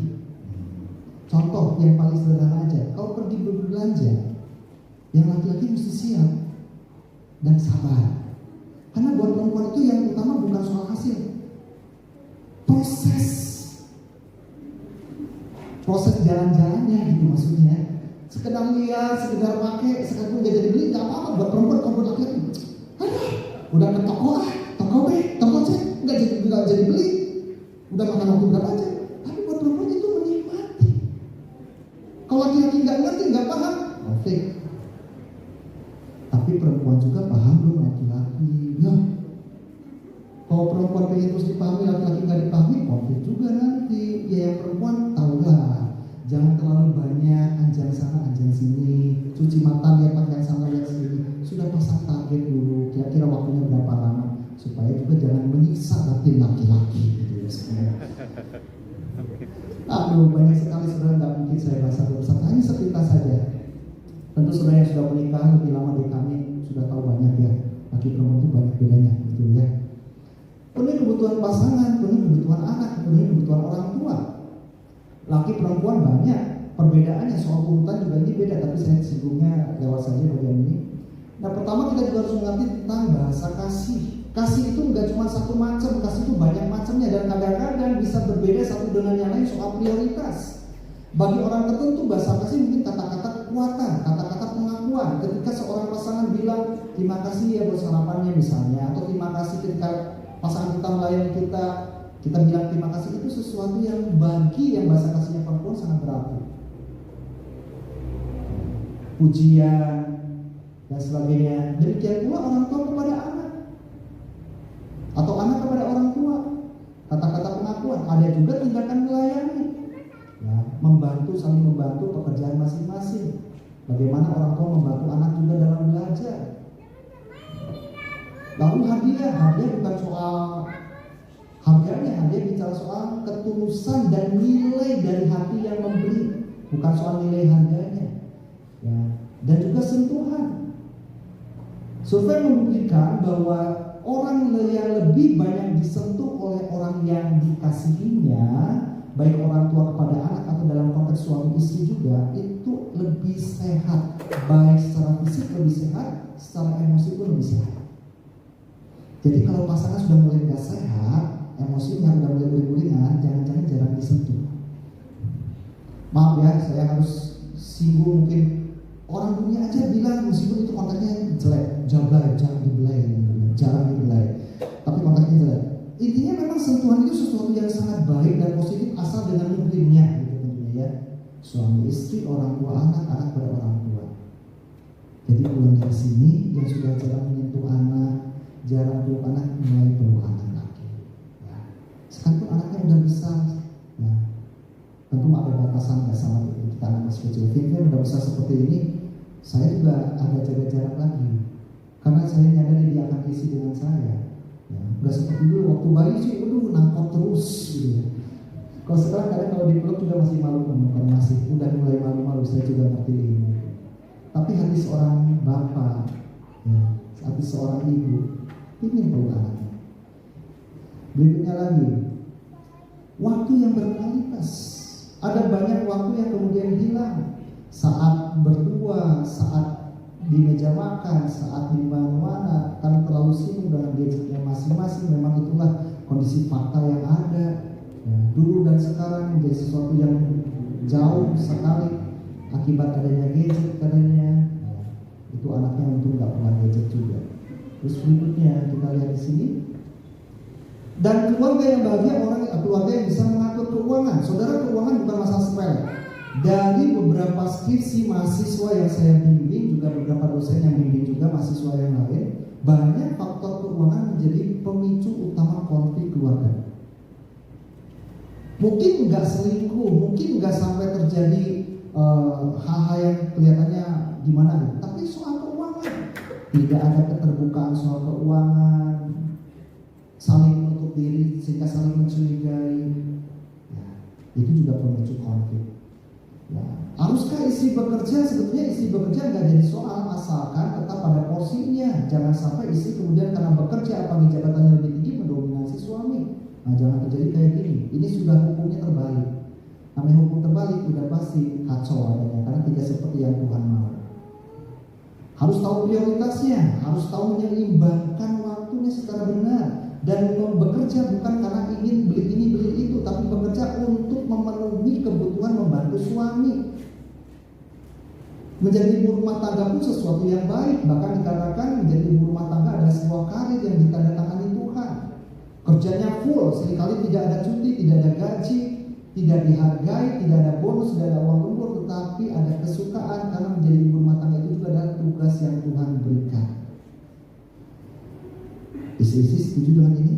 Contoh yang paling sederhana aja, kalau pergi berbelanja, yang laki-laki mesti siap dan sabar. Karena buat perempuan itu yang utama bukan soal hasil, proses jalan-jalannya gitu maksudnya. Sekedar lihat, sekedar pakai, sekedar nggak jadi beli, nggak apa-apa buat perempuan. Kalau buat laki-laki, udah ke toko A, toko B, toko C, nggak jadi beli, udah makan waktu berapa aja. Tapi buat perempuan itu menikmati. Kalau laki-laki nggak ngerti, nggak paham, konflik. Tapi perempuan juga paham dong laki-laki. Ya, kalau perempuan pengen terus dipahami, laki-laki nggak dipahami, konflik juga nanti. Ya yang perempuan tahu lah, jangan terlalu banyak anjang sana anjang sini, cuci mata lihat pakaian sana lihat sini. Sudah pasang target dulu, kira-kira waktunya berapa lama, supaya juga jangan menyiksa batin laki-laki gitu ya. Aduh, banyak sekali saudara, nggak mungkin saya bahas satu-satu, hanya sepintas saja. Tentu saudara yang sudah menikah lebih lama dari kami sudah tahu banyak ya, laki perempuan itu banyak bedanya gitu ya. Penuhi kebutuhan pasangan, penuhi kebutuhan anak, penuhi kebutuhan orang tua. Laki perempuan banyak, perbedaannya soal urutan juga ini beda, tapi saya singgungnya lewat saja bagian ini. Nah, pertama kita juga harus mengerti tentang bahasa kasih. Kasih itu nggak cuma satu macam, kasih itu banyak macamnya dan kadang-kadang bisa berbeda satu dengan yang lain soal prioritas. Bagi orang tertentu bahasa kasih mungkin kata-kata kekuatan, kata-kata pengakuan. Ketika seorang pasangan bilang terima kasih ya buat sarapannya misalnya, atau terima kasih ketika pasangan kita melayani kita bilang terima kasih, itu sesuatu yang bagi yang bahasa kasihnya perempuan sangat berarti. Pujian, dan sebagainya. Demikian pula orang tua kepada anak, atau anak kepada orang tua. Kata-kata pengakuan, ada juga tindakan melayani, ya, membantu, saling membantu pekerjaan masing-masing. Bagaimana orang tua membantu anak juga dalam belajar. Lalu hadiah bukan soal harganya, hadiah bicara soal ketulusan dan nilai dari hati yang memberi, bukan soal nilai harganya, ya. Dan juga sentuhan. Survei membuktikan bahwa orang yang lebih banyak disentuh oleh orang yang dikasihinya, baik orang tua kepada anak atau dalam konteks suami istri juga, itu lebih sehat. Baik secara fisik lebih sehat, secara emosi pun lebih sehat. Jadi kalau pasangan sudah mulai gak sehat, emosinya sudah mulai bergulingan, jangan-jangan jarang disentuh. Maaf ya, saya harus singgung mungkin. Orang dunia aja bilang meskipun itu kontennya jelek, jablay, jarang dibelai, tapi kontennya jelek. Intinya memang sentuhan itu sesuatu yang sangat baik dan positif asal dengan muhrimnya, gitu tentunya ya. Suami istri, orang tua anak, anak pada orang tua. Jadi pulang dari sini yang sudah jarang menyentuh anak, jarang peluk anak, mulai peluk anak lagi. Ya. Sekalipun anaknya udah besar, ya. Tentu ada batasan nggak sama itu. Kita anak masih kecil, Vivian udah besar seperti ini, saya juga agak jaga jarak lagi, karena saya nyadari dia akan isi dengan saya. Ya, nggak seperti dulu waktu bayi sih, nangkot terus gitu. Kalau sekarang kadang kalau dipeluk juga masih malu, bukan masih, udah mulai malu-malu. Saya juga ngerti ini. Tapi hati seorang bapak, ya, hati seorang ibu ingin peluk anaknya. Berikutnya lagi, waktu yang berkualitas. Ada banyak waktu yang kemudian hilang saat berdua, saat di meja makan, saat di mana-mana, karena terlalu sibuk dengan gadgetnya masing-masing. Memang itulah kondisi fakta yang ada. Ya, dulu dan sekarang menjadi sesuatu yang jauh sekali akibat adanya gadget katanya. Ya, itu anaknya untung nggak pernah gadget juga. Terus berikutnya kita lihat di sini. Dan keluarga yang bahagia, keluarga yang bisa mengatur keuangan. Saudara, keuangan bukan masalah sepele. Dari beberapa skripsi mahasiswa yang saya bimbing, juga beberapa dosen yang bimbing juga mahasiswa yang lain, banyak faktor keuangan menjadi pemicu utama konflik keluarga. Mungkin nggak selingkuh, mungkin nggak sampai terjadi hal-hal yang kelihatannya gimana, tapi soal keuangan tidak ada keterbukaan soal keuangan, saling menutup diri sehingga saling mencurigai. Ya, itu juga pemicu konflik. Ya, haruskah istri bekerja? Sebetulnya istri bekerja nggak jadi soal, asalkan tetap pada porsinya. Jangan sampai istri kemudian karena bekerja apalagi jabatannya lebih tinggi mendominasi suami. Nah, jangan terjadi kayak gini. Ini sudah hukumnya terbalik. Namanya hukum terbalik udah pasti kacau adanya, karena tidak seperti yang Tuhan mau. Harus tahu prioritasnya, harus tahu menyeimbangkan waktunya secara benar. Dan bekerja bukan karena ingin beli ini beli itu, tapi bekerja untuk memenuhi kebutuhan membantu suami. Menjadi ibu rumah tangga pun sesuatu yang baik. Bahkan dikatakan menjadi ibu rumah tangga adalah sebuah karir yang ditandatangani Tuhan. Kerjanya full, seringkali tidak ada cuti, tidak ada gaji, tidak dihargai, tidak ada bonus, tidak ada uang lembur, tetapi ada kesukaan karena menjadi ibu rumah tangga itu juga adalah tugas yang Tuhan berikan. Istri-istri setuju dengan ini?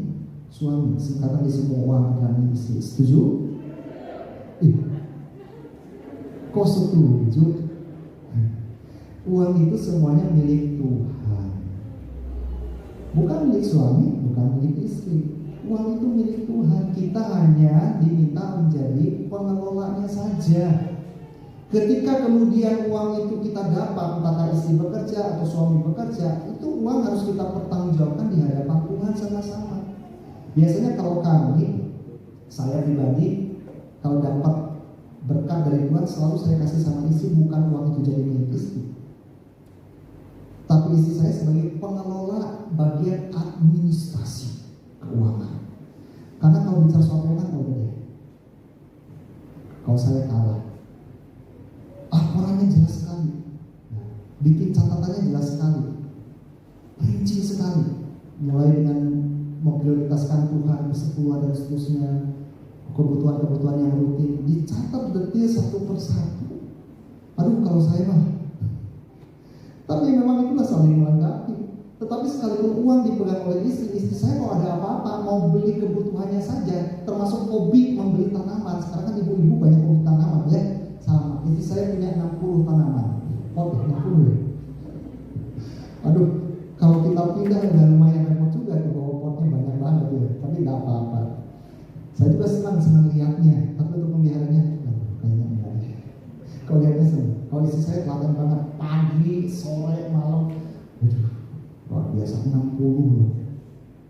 Suami, singkatan di semua uang dan istri, setuju? Kok setuju? Uang itu semuanya milik Tuhan, bukan milik suami, bukan milik istri. Uang itu milik Tuhan. Kita hanya diminta menjadi pengelolanya saja. Ketika kemudian uang itu kita dapat, entah istri bekerja atau suami bekerja, itu uang harus kita pertanggungjawabkan di hadapan Tuhan sama-sama. Biasanya kalau kami, saya pribadi, kalau dapat berkat dari Tuhan, selalu saya kasih sama istri, bukan uang itu jadi milik istri, tapi istri saya sebagai pengelola bagian administrasi keuangan. Karena kalau bicara soal keuangan, udah deh, kalau saya kalah. Laporannya jelas sekali, bikin catatannya jelas sekali, rinci sekali, mulai dengan memprioritaskan Tuhan, persepuluhan dan seterusnya, kebutuhan-kebutuhan yang rutin, dicatat detail satu persatu. Aduh, kalau saya mah. Tapi memang itulah saling melengkapi. Tetapi sekalipun uang dipegang oleh istri saya kalau ada apa-apa mau beli kebutuhannya saja, termasuk hobi membeli tanaman. Sekarang kan ibu-ibu banyak hobi tanaman ya. Sama, istri saya punya 60 tanaman. Oh, 60 ya. Aduh, kalau kita pindah udah lumayan repot juga tuh, bawa potnya banyak banget ya. Tapi nggak apa-apa. Saya juga senang lihatnya, tapi untuk memeliharanya kayaknya enggak. Kalau lihatnya senang. Kalau istri saya teladan banget, pagi, sore, malam. Aduh, luar biasa 60 loh.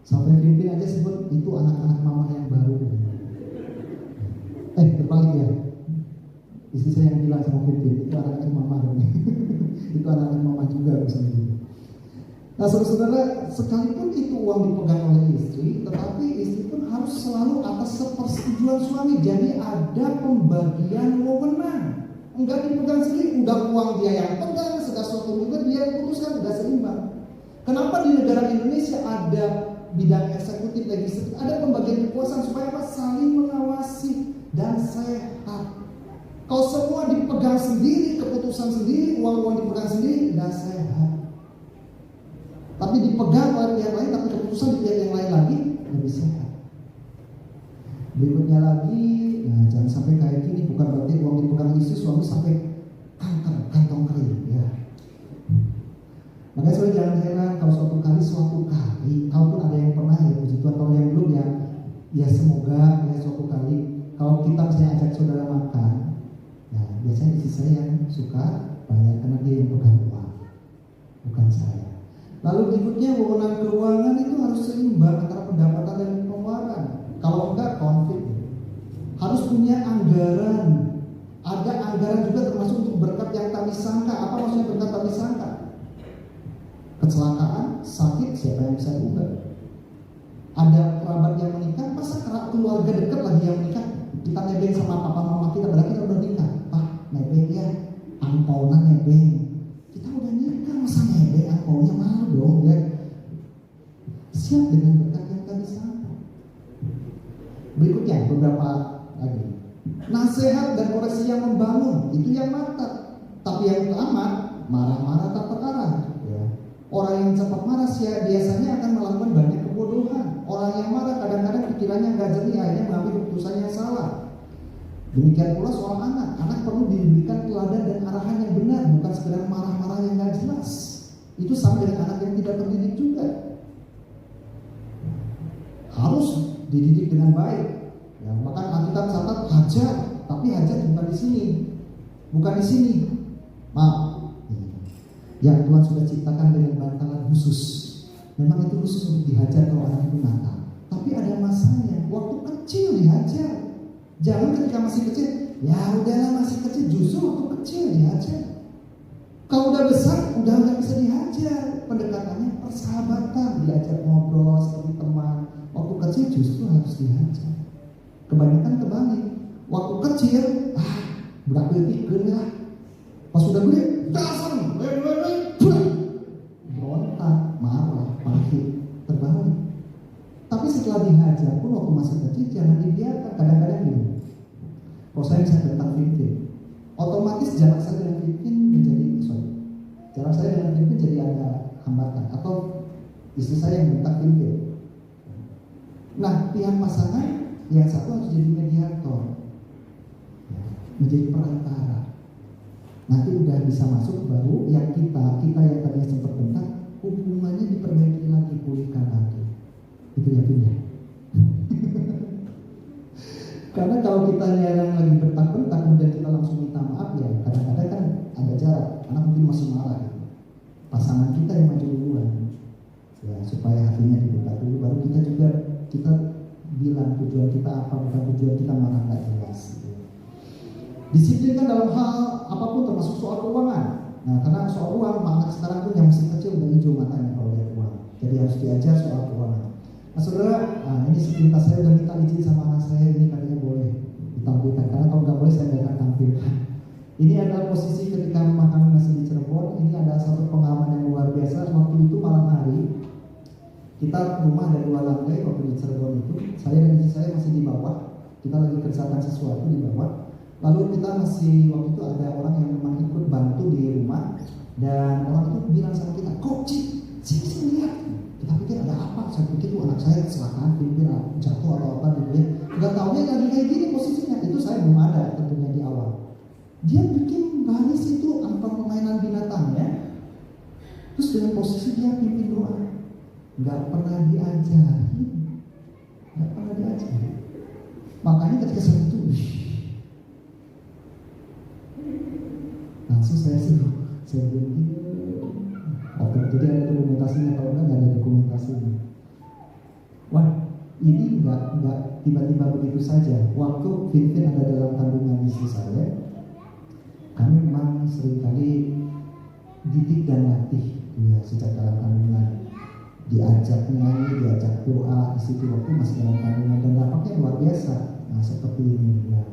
Sampai Pimpin aja sebut itu anak-anak mama yang baru. Berbalik ya. Istri saya yang bilang sama Pimpin, itu anak-anak mama. Itu anak-anak mama juga misalnya. Nah saudara, sekalipun itu uang dipegang oleh istri, tetapi istri pun harus selalu atas sepersetujuan suami. Jadi ada pembagian wewenang. Enggak dipegang sendiri, udah uang dia yang pegang, segala sesuatu juga dia yang putuskan, udah seimbang. Kenapa di negara Indonesia ada bidang eksekutif, legislatif, ada pembagian kekuasaan supaya apa? Saling mengawasi dan sehat. Kalau semua dipegang sendiri, keputusan sendiri, uang-uang dipegang sendiri, dan sehat. Tapi dipegang oleh pihak lain, tapi keputusan di pihak yang lain lagi lebih sehat. Berikutnya lagi, nah jangan sampai kayak gini, bukan berarti uang dipegang istri suami sampai kantong kering ya. Makanya saya jangan heran kalau suatu kali, kalaupun ada yang pernah ya puji Tuhan, kalau yang belum ya semoga ya suatu kali kalau kita misalnya ajak saudara makan, ya biasanya istri saya yang suka bayar karena dia yang pegang uang, bukan saya. Lalu berikutnya wewenang keuangan itu harus seimbang antara pendapatan dan pengeluaran. Kalau enggak konflik. Harus punya anggaran. Ada anggaran juga termasuk untuk berkat yang tak disangka. Apa maksudnya berkat tak disangka? Kecelakaan, sakit, siapa yang bisa diubah? Ada kerabat yang menikah, masa keluarga dekat lagi yang menikah? Kita nebeng sama papa mama kita, berarti kita udah nikah. Pak, nebeng ya, angpaunan nebeng. Kita udah nikah, masa nebeng angpaunya malu dong ya. Siap dengan berkat yang tak disangka. Berikutnya beberapa lagi. Nasihat dan koreksi yang membangun, itu yang mantap. Tapi yang utama, marah-marah tak terarah. Ya. Orang yang cepat marah biasanya akan melakukan banyak kebodohan. Orang yang marah kadang-kadang pikirannya nggak jernih, akhirnya mengambil keputusan yang salah. Demikian pula soal anak. Anak perlu diberikan teladan dan arahan yang benar, bukan sekedar marah-marah yang nggak jelas. Itu sama dengan anak yang tidak terdidik juga. Harus dididik dengan baik. Ya, maka Alkitab catat hajar, tapi hajar bukan di sini, bukan di sini. Maaf, yang Tuhan sudah ciptakan dengan bantalan khusus. Memang itu khusus untuk dihajar kalau anak itu nakal. Tapi ada masanya, waktu kecil dihajar. Jangan ketika masih kecil, ya udahlah masih kecil, justru waktu kecil dihajar. Kalau udah besar, udah nggak bisa dihajar. Pendekatannya persahabatan, diajak ngobrol seperti teman. Waktu kecil justru harus dihajar. Kebanyakan kebalik. Waktu kecil, berapa pikir lah. Pas sudah gede, dasar, berontak, marah, pahit, terbalik. Tapi setelah dihajar pun waktu masih kecil jangan dibiarkan. Kadang-kadang gini. Kalau saya bisa tentang Pimpin, otomatis jarak saya dengan Pimpin jarak saya dengan Pimpin jadi ada hambatan. Atau istri saya yang bentak Pimpin. Nah, pihak pasangan yang satu harus jadi mediator, menjadi perantara. Nanti udah bisa masuk baru yang kita yang tadinya sempat bentak, hubungannya diperbaiki lagi, pulihkan lagi. Itu ya punya. Karena kalau kita yang lagi bentak-bentak kemudian kita langsung minta maaf, ya kadang-kadang kan ada jarak, karena mungkin masih marah. Pasangan kita yang maju duluan, ya supaya hatinya dibuka dulu, baru kita bilang tujuan kita apa, bukan tujuan kita marah nggak jelas. Disiplinkan dalam hal apapun termasuk soal keuangan. Nah, karena soal uang, anak sekarang pun yang masih kecil udah hijau matanya kalau lihat uang. Jadi harus diajar soal keuangan. Nah, saudara, ini sepintas saya udah minta izin sama anak saya, ini katanya boleh ditampilkan. Karena kalau nggak boleh saya nggak akan tampilkan. Ini adalah posisi ketika kami masih di Cirebon. Ini adalah satu pengalaman yang luar biasa. Waktu itu malam hari, kita rumah ada 2 lantai waktu di Cirebon itu. Saya dan istri saya masih di bawah. Kita lagi kerjakan sesuatu di bawah. Lalu kita masih, waktu itu ada orang yang memang ikut bantu di rumah. Dan orang itu bilang sama kita, kok sini lihat. Kita pikir ada apa? Saya pikir anak saya kecelakaan, pikir jatuh atau apa gitu ya. Gak taunya lagi kayak gini posisinya. Itu saya belum ada tentunya di awal. Dia bikin baris itu tanpa permainan binatangnya. Terus dengan posisi dia pimpin doa. Gak pernah diajari. Makanya ketika saya itu langsung saya suruh, saya bilang oke, jadi ada dokumentasinya, kalau enggak ada dokumentasinya. Wah, ini enggak tiba-tiba begitu saja. Waktu Vin ada dalam kandungan istri saya, kami memang seringkali didik dan latih ya sejak dalam kandungan, diajak nyanyi, diajak doa di situ waktu masih dalam kandungan, dan dampaknya luar biasa. Nah, seperti ini ya.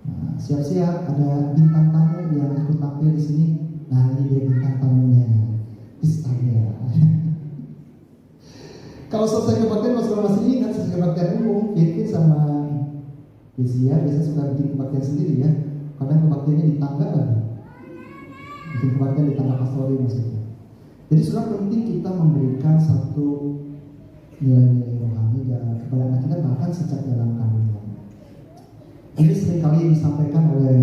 Nah, siap-siap ada bintang tamu yang ikut tampil di sini. Nah, ini dia bintang tamunya. Istana. Kalau selesai kebaktian, kalau masih ingat selesai kebaktian umum, Vin sama Desia biasa suka bikin kebaktian sendiri ya. Kadang kebaktiannya di tangga lagi. Bikin kebaktian di tangga pastori maksudnya. Jadi sudah penting kita memberikan satu nilai-nilai rohani dan kepada anak kita bahkan sejak dalam kandungan. Ini seringkali disampaikan oleh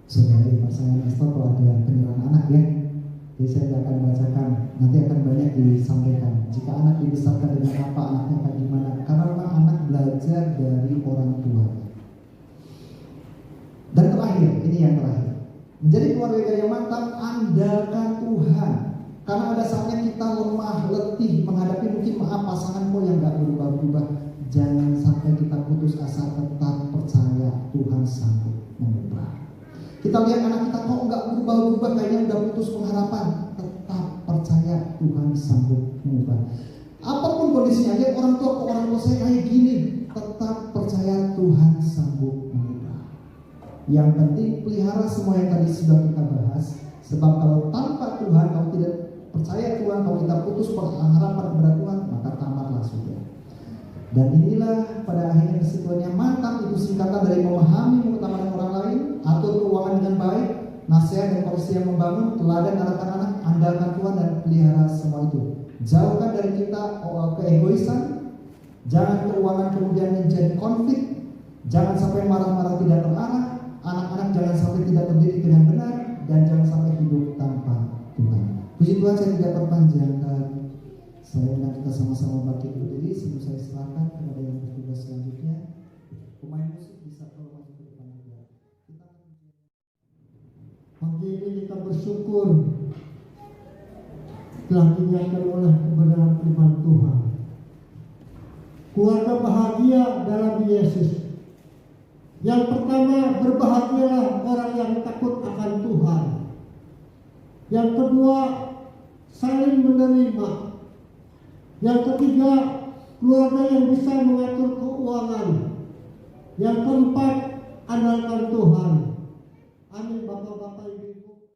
saudara Mas saya Esther kalau ada penyerahan anak ya. Jadi saya tidak akan bacakan, nanti akan banyak disampaikan. Jika anak dibesarkan dengan apa, anaknya akan gimana? Karena memang anak belajar dari orang tua. Dan terakhir, ini yang terakhir. Menjadi keluarga yang mantap, andalkan Tuhan. Karena ada saatnya kita lemah, letih menghadapi mungkin pasangan kok yang gak berubah-ubah. Jangan sampai kita putus asa, tetap percaya Tuhan sanggup mengubah. Kita lihat anak kita kok nggak berubah-ubah, kayaknya udah putus pengharapan. Tetap percaya Tuhan sanggup mengubah. Apapun kondisinya, lihat orang tua saya kayak gini, tetap percaya Tuhan sanggup mengubah. Yang penting pelihara semua yang tadi sudah kita bahas. Sebab kalau tanpa Tuhan, kalau tidak percaya Tuhan, kalau kita putus pengharapan kepada Tuhan, maka tamatlah sudah. Dan inilah pada akhirnya kesimpulannya, mantap itu singkatan dari memahami, mengutamakan orang lain, atur keuangan dengan baik, nasihat dan porsi yang membangun, teladan arahkan anak, andalkan Tuhan dan pelihara semua itu. Jauhkan dari kita keegoisan, jangan keuangan kemudian menjadi konflik, jangan sampai marah-marah tidak terarah, anak-anak jangan sampai tidak terdidik dengan benar, dan jangan sampai hidup tanpa Tuhan. Puji Tuhan, saya tidak perpanjangkan. Saya dan kita sama-sama bangkit berdiri sebelum saya serahkan kepada yang bertugas selanjutnya. Pemain musik bisa kalau maju ke depan juga. Pagi ini kita bersyukur telah dinyatakan oleh kebenaran firman Tuhan. Keluarga bahagia dalam Yesus. Yang pertama, berbahagialah orang yang takut akan Tuhan. Yang kedua, saling menerima. Yang ketiga, keluarga yang bisa mengatur keuangan. Yang keempat, andalkan Tuhan. Amin, Bapak-bapak.